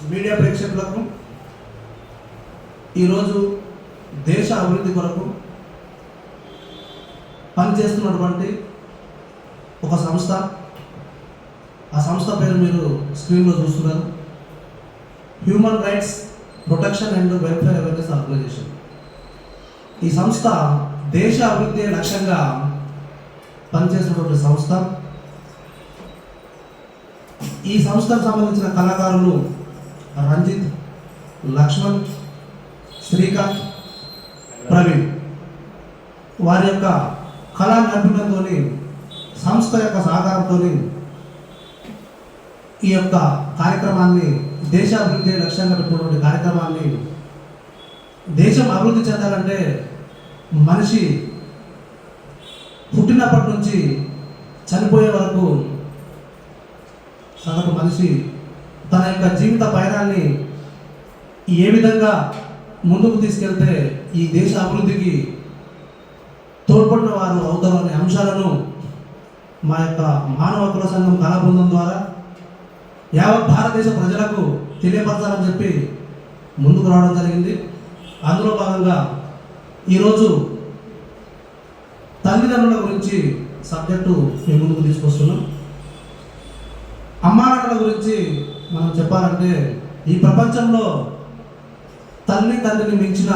Media ప్రేక్షకులకు ఈరోజు దేశ అభివృద్ధి కొరకు పనిచేస్తున్నటువంటి ఒక సంస్థ, ఆ సంస్థ పేరు మీరు స్క్రీన్లో చూస్తున్నారు, human rights protection and welfare awareness organization. ఈ సంస్థ దేశ అభివృద్ధి లక్ష్యంగా పనిచేస్తున్నటువంటి సంస్థ. ఈ సంస్థకు సంబంధించిన కళాకారులు రంజిత్, లక్ష్మణ్, శ్రీకాంత్, ప్రవీణ్. వారి యొక్క కళా నైపుణ్యంతో సంస్థ యొక్క సహకారంతో ఈ యొక్క కార్యక్రమాన్ని, దేశాభివృద్ధి లక్ష్యంగా పెట్టుకున్నటువంటి కార్యక్రమాన్ని, దేశం అభివృద్ధి చెందాలంటే మనిషి పుట్టినప్పటి నుంచి చనిపోయే వరకు సగటు మనిషి తన యొక్క జీవిత పయనాన్ని ఏ విధంగా ముందుకు తీసుకెళ్తే ఈ దేశ అభివృద్ధికి తోడ్పడిన వారు అవుతారు అనే అంశాలను మా యొక్క మానవ హక్కుల సంఘం కళా బృందం ద్వారా యావత్ భారతదేశ ప్రజలకు తెలియపరచాలని చెప్పి ముందుకు రావడం జరిగింది. అందులో భాగంగా ఈరోజు తల్లిదండ్రుల గురించి సబ్జెక్టు మీ ముందుకు తీసుకొస్తున్నాం. అమ్మానాన్నల గురించి మనం చెప్పాలంటే ఈ ప్రపంచంలో తండ్రిని మించిన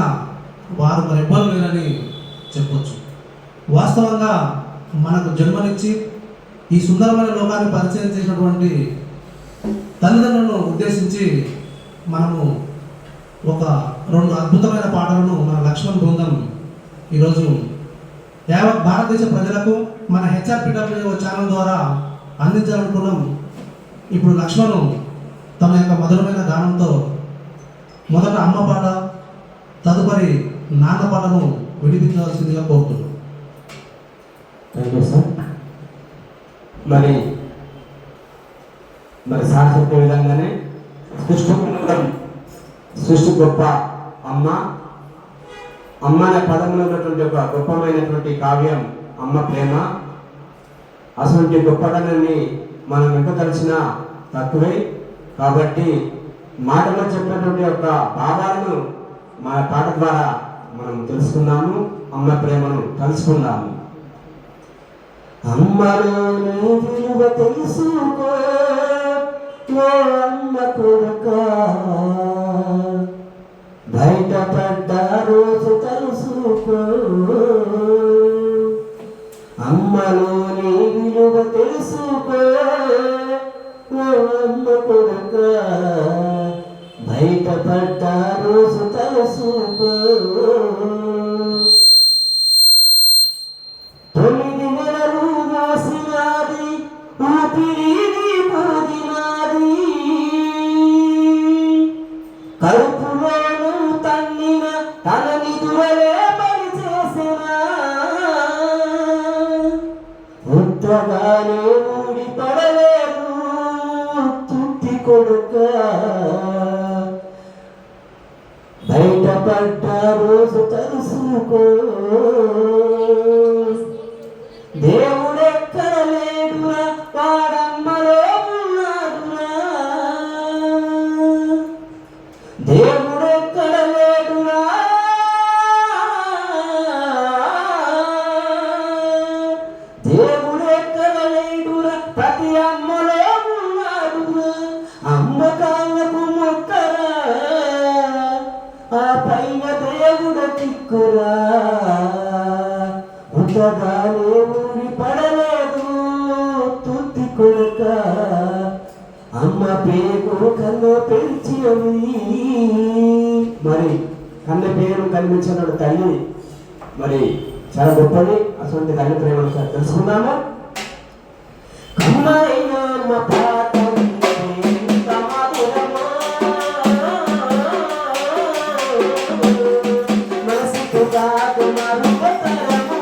వారు మరెవ్వరు లేరని చెప్పొచ్చు. వాస్తవంగా మనకు జన్మనిచ్చి ఈ సుందరమైన లోకాన్ని పరిచయం చేసినటువంటి తల్లిదండ్రులను ఉద్దేశించి మనము ఒక 2 అద్భుతమైన పాటలను మన లక్ష్మణ్ బృందం ఈరోజు యావత్ భారతదేశ ప్రజలకు మన హెచ్ఆర్పిడబ్ల్యూ ఛానల్ ద్వారా అందించాలనుకున్నాం. ఇప్పుడు లక్ష్మణ్ తన యొక్క మధురమైన గానంతో మొదట అమ్మ పాట, తదుపరి నాన్న పాటను వినిపించవలసిందిగా కోరుతున్నాం. Thank you sir. మరి సార్ చెప్పే విధంగానే సృష్టి గొప్ప అమ్మ అనే పదంలో ఉన్నటువంటి ఒక గొప్పమైనటువంటి కావ్యం అమ్మ ప్రేమ. అటువంటి గొప్పతనాన్ని మనం ఎంత కలిసినా తక్కువే. కాబట్టి మాటలో చెప్పినటువంటి యొక్క భావాలను మన పాట ద్వారా మనం తెలుసుకుందాము, అమ్మ ప్రేమను కలుసుకుందాము. అమ్మలో విలువ తెలుసుకో అమ్మ కొడుక, బయటపడ్డ రోజు తెలుసుకో. అమ్మలోని విలువ తెలుసుకో అమ్మ కొడుక, బయటపడ్డ రోజు తెలుసుకో. 9 నెలలు మోసినాది ఊపిరి పోదినాది, కడుపులోను తన్నిన తన నిధులే బలి చేసిన, ఉత్తగానే ఊడి పడలేదు తుట్టి కొడుక, బయటపడ్డ రోజు తెలుసుకో. దేవుడెక్కడ లేడురా వాడమ్మలో ఉన్నాడురా, దేవుడెక్కడ లేడురా దేవుడెక్కడ లేడురా, ప్రతి అమ్మలో ఉన్నాడురా. అమ్మ కాళ్ళకు మొక్కరా, ఆ పైన దేవుడ తిక్కురా, ఉత్తగానే ఊరి పడలేదు తుత్తి కొడుక, అమ్మ పేరు కన్ను పెంచి. మరి కన్న పేరు కనిపించినాడు తల్లి, మరి చాలా గొప్పది. అటువంటి తల్లి ప్రేమను తెలుసుకుందాము. కన్నయ్య అమ్మ పాట మనసుకు కాదు మరుపతరము,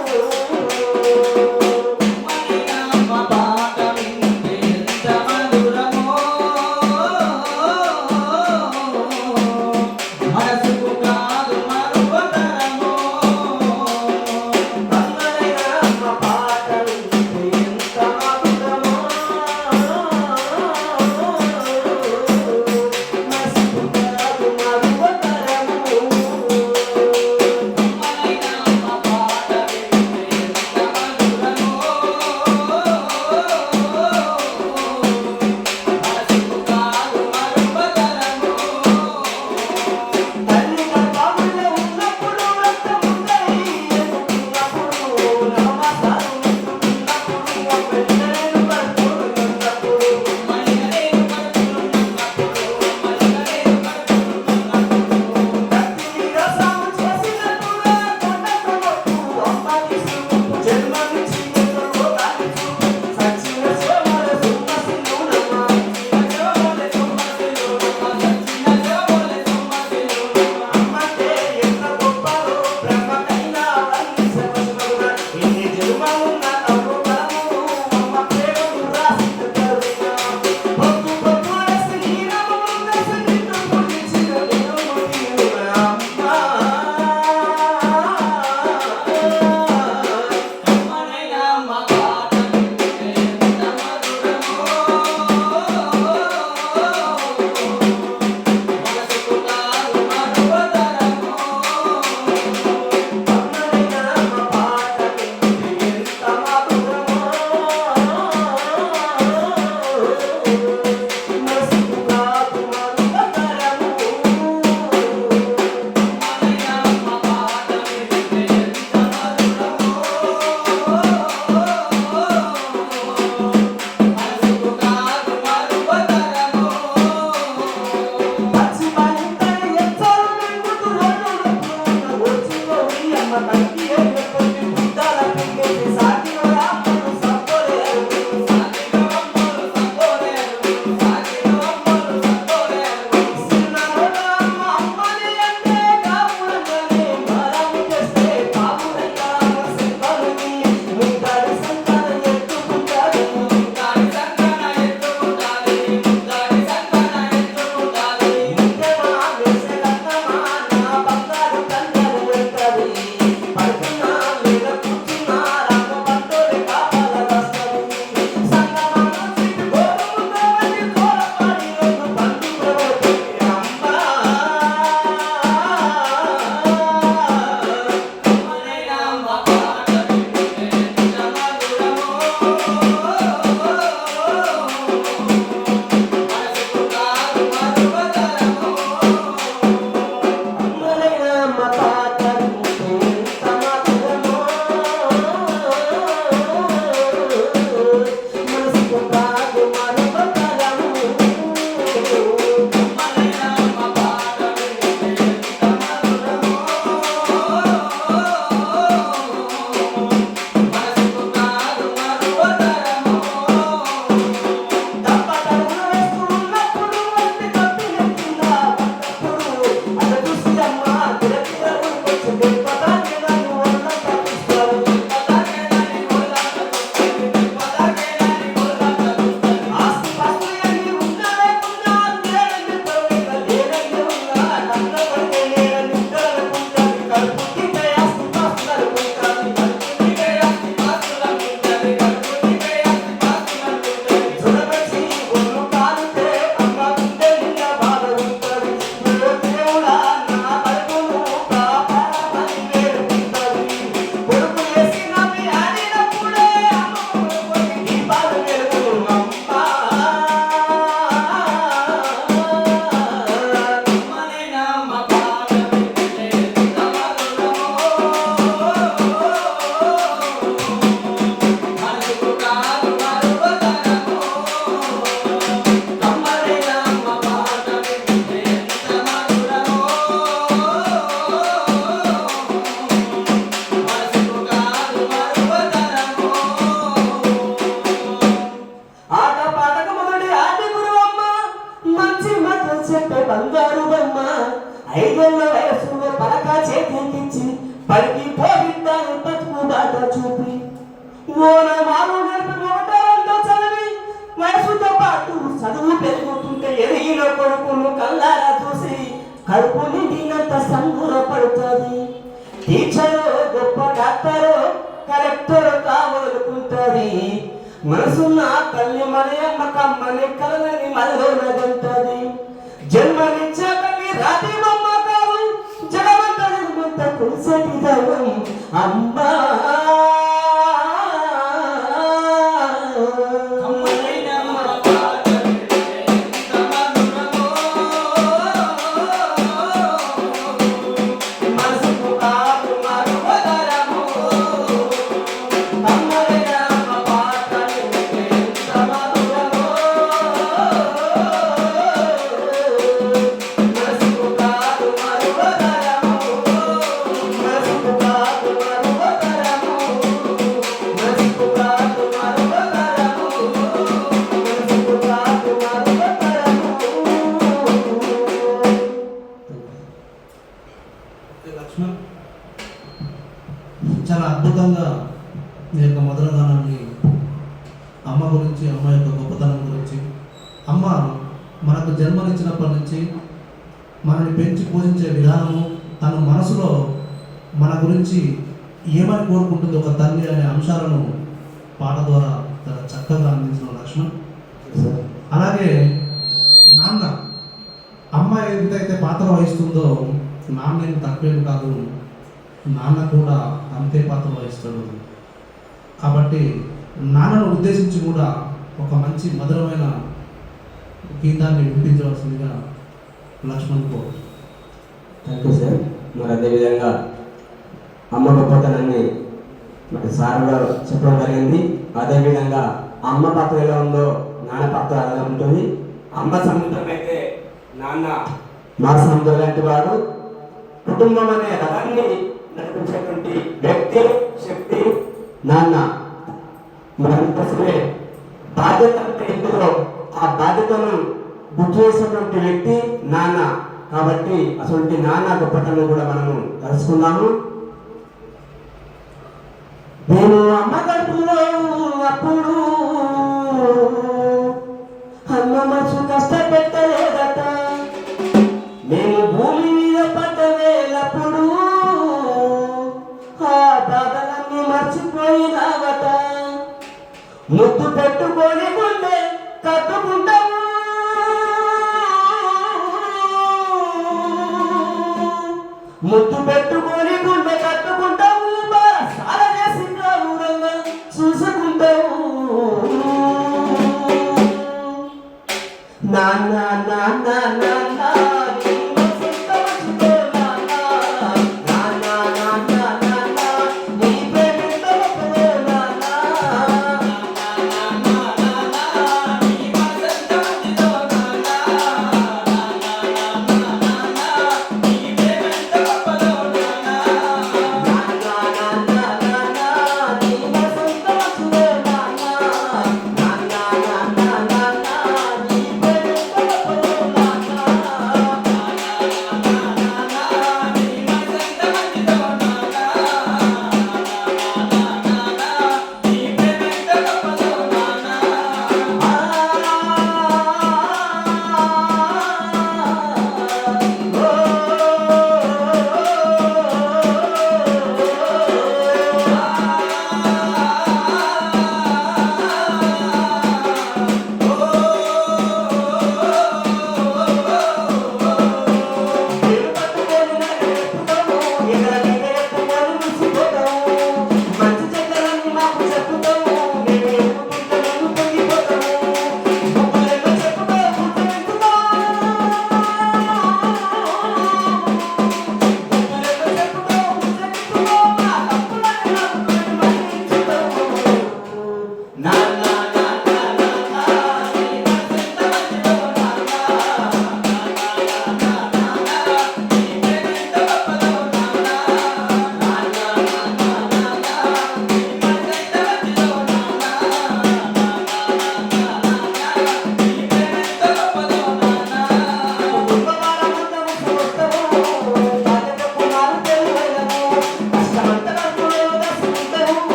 చెప్పే బంగారు బొమ్మ 5 ఏళ్ల వయసులో పలక చేతికిచ్చి పలికి పోగిద్దాను బతుకు బాట చూపి ఓనమాలు నేర్పి ఒకటో చదివి వయసుతో పాటు చదువు పెరుగుతుంటే ఎదిగిన కొడుకును కల్లారా చూసి కడుపు నిండినంత సంబరపడుతుంది. టీచరు గొప్ప డాక్టరు కలెక్టర్ కావాలనుకుంటుంది. మనసున్న తల్లి మన అమ్మ కమ్మని కలని మనలోనదంటది. జన్మనిచ్చే తల్లి రాతి బొమ్మ కాదు జగమంత నిర్మంత కులిసేటి దైవం అమ్మా. లక్ష్మణ్ చాలా అద్భుతంగా మీ యొక్క మధురగానాన్ని అమ్మ గురించి, అమ్మ యొక్క గొప్పతనం గురించి, అమ్మ మనకు జన్మనిచ్చినప్పటి నుంచి మనల్ని పెంచి పోషించే విధానము, తన మనసులో మన గురించి ఏమని కోరుకుంటుంది ఒక తల్లి అనే అంశాలను పాట ద్వారా చాలా చక్కగా అందించిన లక్ష్మణ్. అలాగే నాన్న, అమ్మ ఎంతైతే పాత్ర వహిస్తుందో నాన్న ఏం తక్కువేం కాదు, నాన్న కూడా అంతే పాత్ర వహిస్తాడు. కాబట్టి నాన్నను ఉద్దేశించి కూడా ఒక మంచి మధురమైన గీతాన్ని వినిపించవలసిందిగా లక్ష్మణ్ కో. Thank you sir. మరి అదేవిధంగా అమ్మ గొప్పతనాన్ని మరి సార్ గారు చెప్పడం జరిగింది. అదేవిధంగా అమ్మ పాత్ర ఎలా ఉందో నాన్న పాత్ర అలా ఉంటుంది. అమ్మ సముద్రం అయితే నాన్న మా సముద్రం లాంటి వాడు. కుటుంబం అనే రథాన్ని నడిపించేటువంటి వ్యక్తి, శక్తి నాన్న. మనంతసే బాధ్యత అంటే ఇందులో ఆ బాధ్యతను గుర్తు చేసినటువంటి వ్యక్తి నాన్న. కాబట్టి అటువంటి నాన్న గొప్పతనం కూడా మనము తెలుసుకున్నాము. నేను అమ్మ కడుపులో అప్పుడు అమ్మ మనసు కష్టపెట్టలేదట. మేము భూమి మీద పడ్డ వేలప్పుడు ఆ బాధలన్నీ మర్చిపోయినావట. ముద్దు పెట్టుకొని గుండె కట్టుకుంటాము, ముద్దు పెట్టుకొని గుండె కట్టుకుంటాము, సాల చేసి ఊరంగా చూసుకుంటాము. నాన్న నాన్న నాన్న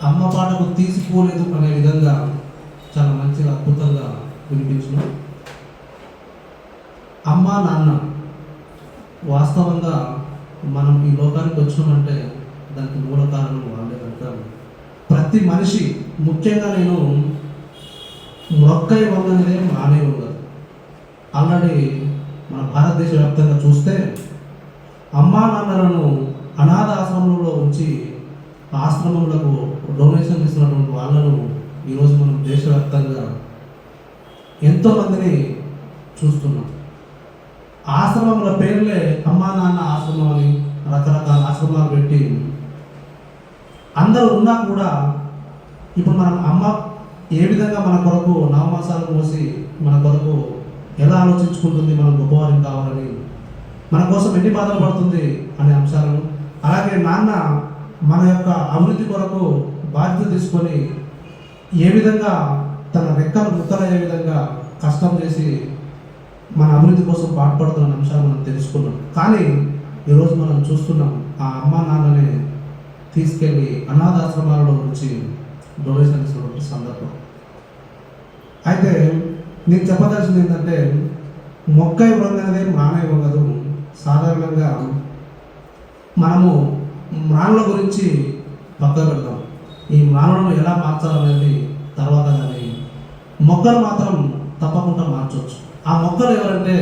అమ్మ పాటకు తీసిపోలేదు అనే విధంగా చాలా మంచిగా అద్భుతంగా వినిపించిన అమ్మ నాన్న వాస్తవంగా మనం ఈ లోకానికి వచ్చినామంటే దానికి మూల కారణం వాళ్ళే కనుక ప్రతి మనిషి ముఖ్యంగా నేను మొక్కై వంగనిదే మానే ఉండదు. ఆల్రెడీ మన భారతదేశ వ్యాప్తంగా చూస్తే అమ్మా నాన్నలను అనాథ ఆశ్రమంలో ఉంచి ఆశ్రమములకు డొనేషన్ ఇస్తున్నటువంటి వాళ్ళను ఈరోజు మనం దేశవ్యాప్తంగా ఎంతోమందిని చూస్తున్నాం. ఆశ్రమముల పేర్లే అమ్మా నాన్న ఆశ్రమం అని రకరకాల ఆశ్రమాలు పెట్టి అందరూ ఉన్నా కూడా ఇప్పుడు మనం అమ్మ ఏ విధంగా మన కొరకు నవమాసాలు మోసి మన కొరకు ఎలా ఆలోచించుకుంటుంది, మనం గొప్పవారికి కావాలని, మన కోసం ఎన్ని బాధలు పడుతుంది అనే అంశాలను, అలాగే నాన్న మన యొక్క అభివృద్ధి కొరకు బాధ్యత తీసుకొని ఏ విధంగా తన రెక్కలు ముక్కలయ్యే విధంగా కష్టం చేసి మన అభివృద్ధి కోసం పాటుపడుతున్న అంశాలు మనం తెలుసుకున్నాం. కానీ ఈరోజు మనం చూస్తున్నాం ఆ అమ్మ నాన్నని తీసుకెళ్ళి అనాథాశ్రమాలలో నుంచి డొనేషన్ ఇచ్చినటువంటి సందర్భం. అయితే నేను చెప్పదలసింది ఏంటంటే మొక్కై వంగనదే మానై వంగదు. సాధారణంగా మనము మ్రాణుల గురించి పక్కన పెడతాం. ఈ మ్రాణులను ఎలా మార్చాలనేది తర్వాత, కానీ మొక్కలు మాత్రం తప్పకుండా మార్చవచ్చు. ఆ మొక్కలు ఎవరంటే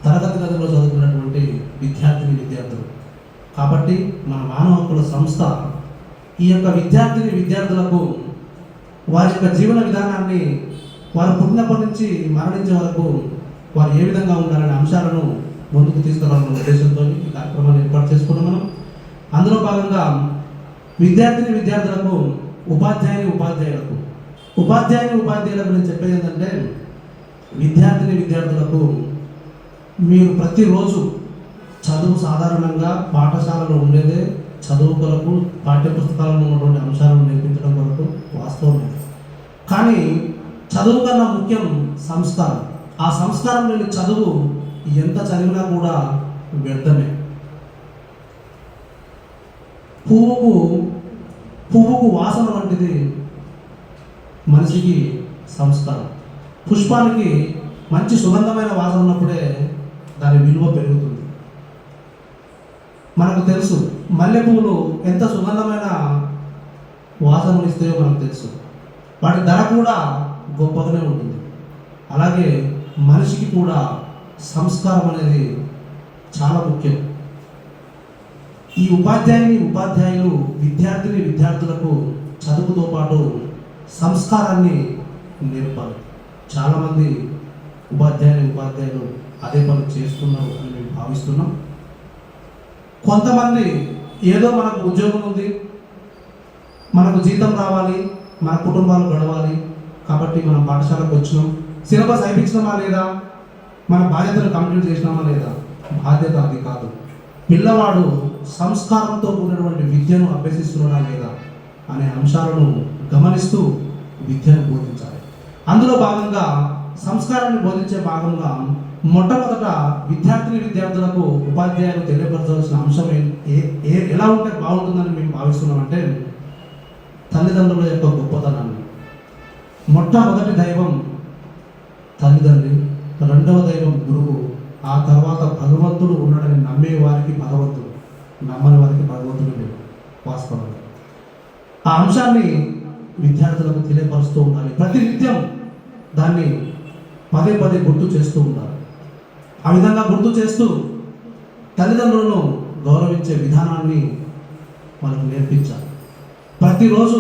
తరగతి గదిలో చదువుకున్నటువంటి విద్యార్థులు. కాబట్టి మన మానవ హక్కుల సంస్థ ఈ యొక్క విద్యార్థులకు వారి యొక్క జీవన విధానాన్ని వారు పుట్టినప్పటి నుంచి మరణించే వరకు వారు ఏ విధంగా ఉండాలనే అంశాలను ముందుకు తీసుకురావాలన్న ఉద్దేశంతో ఈ కార్యక్రమాన్ని ఏర్పాటు చేసుకున్నాం మనం. అందులో భాగంగా విద్యార్థులకు ఉపాధ్యాయులకు నేను చెప్పేది ఏంటంటే విద్యార్థులకు మీరు ప్రతిరోజు చదువు సాధారణంగా పాఠశాలలో ఉండేదే చదువు కొరకు, పాఠ్యపుస్తకాలలో ఉన్నటువంటి అంశాలను నేర్పించడం కొరకు వాస్తవమే. కానీ చదువు కన్నా ముఖ్యం సంస్కారం. ఆ సంస్కారం లేని చదువు ఎంత చదివినా కూడా వ్యర్థమే. పువ్వుకు వాసన వంటిది మనిషికి సంస్కారం. పుష్పానికి మంచి సుగంధమైన వాసన ఉన్నప్పుడే దాని విలువ పెరుగుతుంది. మనకు తెలుసు మల్లె పువ్వులు ఎంత సుగంధమైన వాసనలు ఇస్తాయో మనకు తెలుసు. వాటి ధర కూడా గొప్పగానే ఉంటుంది. అలాగే మనిషికి కూడా సంస్కారం అనేది చాలా ముఖ్యం. ఈ ఉపాధ్యాయులు విద్యార్థులకు చదువుతో పాటు సంస్కారాన్ని నేర్పాలి. చాలామంది ఉపాధ్యాయులు అదే పని చేస్తున్నారు అని మేము భావిస్తున్నాం. కొంతమంది ఏదో మనకు ఉద్యోగం ఉంది, మనకు జీతం రావాలి, మన కుటుంబాలు గడవాలి కాబట్టి మనం పాఠశాలకు వచ్చినాం, సిలబస్ అయిపించినామా లేదా, మన బాధ్యతలు కంప్లీట్ చేసినామా లేదా. బాధ్యత అది కాదు. పిల్లవాడు సంస్కారంతో కూడినటువంటి విద్యను అభ్యసిస్తున్నాడా లేదా అనే అంశాలను గమనిస్తూ విద్యను బోధించాలి. అందులో భాగంగా సంస్కారాన్ని బోధించే భాగంగా మొట్టమొదట విద్యార్థులకు ఉపాధ్యాయులు తెలియపరచవలసిన అంశం ఎలా ఉంటే బాగుంటుందని మేము భావిస్తున్నామంటే తల్లిదండ్రుల యొక్క గొప్పతనాన్ని. మొట్టమొదటి దైవం తల్లిదండ్రి, రెండవ దైవం గురువు, ఆ తర్వాత భగవంతుడు ఉన్నాడని నమ్మే వారికి భగవంతుడు, నమ్మని వారికి భగవంతుడు లేడు. వాస్తవంగా ఆ అంశాన్ని విద్యార్థులకు తెలియపరుస్తూ ఉండాలి. ప్రతినిత్యం దాన్ని పదే గుర్తు చేస్తూ ఉండాలి. ఆ విధంగా గుర్తు చేస్తూ తల్లిదండ్రులను గౌరవించే విధానాన్ని వాళ్ళకు నేర్పించాలి. ప్రతిరోజు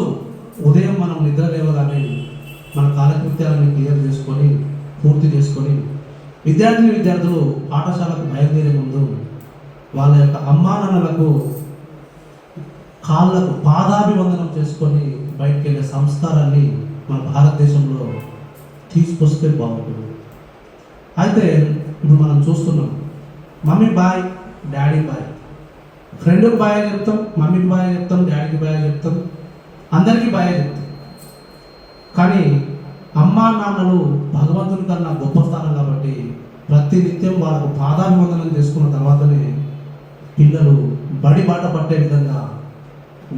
ఉదయం మనం నిద్ర లేవగానే మన కాలకృత్యాలను క్లియర్ చేసుకొని పూర్తి చేసుకొని విద్యార్థులు పాఠశాలకు బయలుదేరే ముందు వాళ్ళ యొక్క అమ్మా నాన్నలకు కాళ్ళకు పాదాభివందనం చేసుకొని బయటికి వెళ్ళే సంస్కారాన్ని మన భారతదేశంలో తీసుకొస్తే బాగుంటుంది. అయితే ఇప్పుడు మనం చూస్తున్నాం మమ్మీ బాయ్, డాడీ బాయ్, ఫ్రెండ్కి బాయ్ చెప్తాం, మమ్మీకి బాయ్ చెప్తాం, డాడీకి బాయ్ చెప్తాం, అందరికీ బాయ్ చెప్తాం. కానీ అమ్మా నాన్నలు భగవంతుని కన్నా గొప్ప స్థానం కాబట్టి ప్రతినిత్యం వాళ్ళకు పాదాభివందనం చేసుకున్న తర్వాతనే పిల్లలు బడి బాట పట్టే విధంగా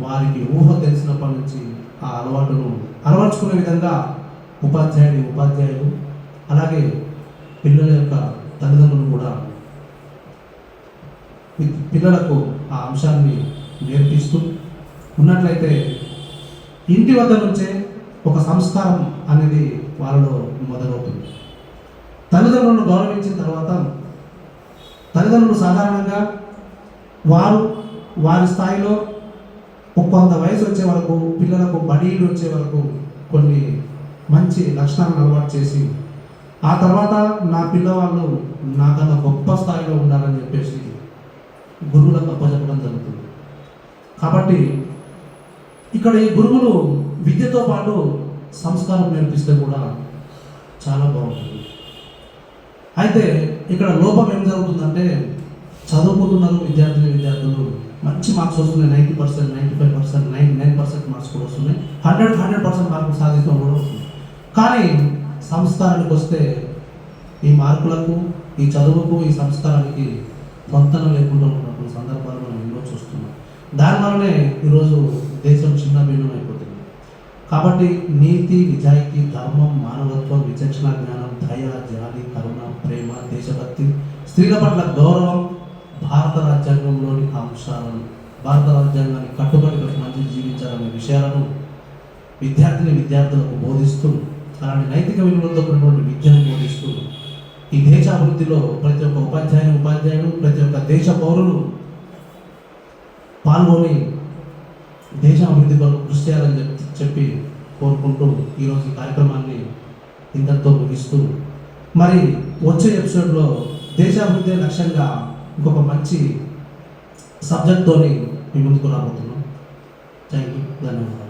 వారికి ఊహ తెలిసినప్పటి నుంచి ఆ అలవాటును అలవర్చుకునే విధంగా ఉపాధ్యాయులు అలాగే పిల్లల యొక్క తల్లిదండ్రులు కూడా పిల్లలకు ఆ అంశాన్ని నేర్పిస్తూ ఉన్నట్లయితే ఇంటి వద్ద నుంచే ఒక సంస్కారం అనేది వాళ్ళలో మొదలవుతుంది. తల్లిదండ్రులను గౌరవించిన తర్వాత తల్లిదండ్రులు సాధారణంగా వారి స్థాయిలో కొంత వయసు వచ్చే వరకు పిల్లలకు బడీలు వచ్చే వరకు కొన్ని మంచి లక్షణాలను అలవాటు చేసి ఆ తర్వాత నా పిల్లవాళ్ళు నాకన్నా గొప్ప స్థాయిలో ఉండాలని చెప్పేసి గురువులకు అప్పచెప్పడం జరుగుతుంది. కాబట్టి ఇక్కడ ఈ గురువులు విద్యతో పాటు సంస్కారం నేర్పిస్తే కూడా చాలా బాగుంటుంది. అయితే ఇక్కడ లోపం ఏం జరుగుతుందంటే చదువుకుంటున్నారు విద్యార్థులు మంచి మార్క్స్ వస్తున్నాయి, 90%, 95%, 99% మార్క్స్ కూడా వస్తున్నాయి, 100% మార్కులు సాధించడం కూడా వస్తుంది. కానీ సంస్కారానికి వస్తే ఈ మార్కులకు, ఈ చదువుకు, ఈ సంస్కారానికి పొంతన లేకుండా ఉన్నటువంటి సందర్భాలు మనం ఎన్నో చూస్తున్నాం. దానివల్లనే ఈరోజు దేశం చిన్న భిన్నం అయిపోతుంది. కాబట్టి నీతి, నిజాయితీ, ధర్మం, మానవత్వం, విచక్షణ జ్ఞానం, దయ, జాలి, కరుణ, ప్రేమ, దేశభక్తి, స్త్రీల పట్ల గౌరవం, భారత రాజ్యాంగంలోని అంశాలను, భారత రాజ్యాంగాన్ని కట్టుబడి మంచి జీవించాలనే విషయాలను విద్యార్థులకు బోధిస్తూ అలాంటి నైతిక విలువలతో కూడినటువంటి విద్యను బోధిస్తూ ఈ దేశ అభివృద్ధిలో ప్రతి ఒక్క ఉపాధ్యాయులు ప్రతి ఒక్క దేశ పౌరులు పాల్గొని దేశ అభివృద్ధి కొరకు కృషి చేయాలని చెప్పి కోరుకుంటూ ఈరోజు ఈ కార్యక్రమాన్ని ఇంతటితో ముగిస్తూ మరి వచ్చే ఎపిసోడ్లో దేశాభివృద్ధి లక్ష్యంగా ఇంకొక మంచి సబ్జెక్ట్తోని మీ ముందుకు రాబోతున్నాం. థ్యాంక్ యూ, ధన్యవాదాలు.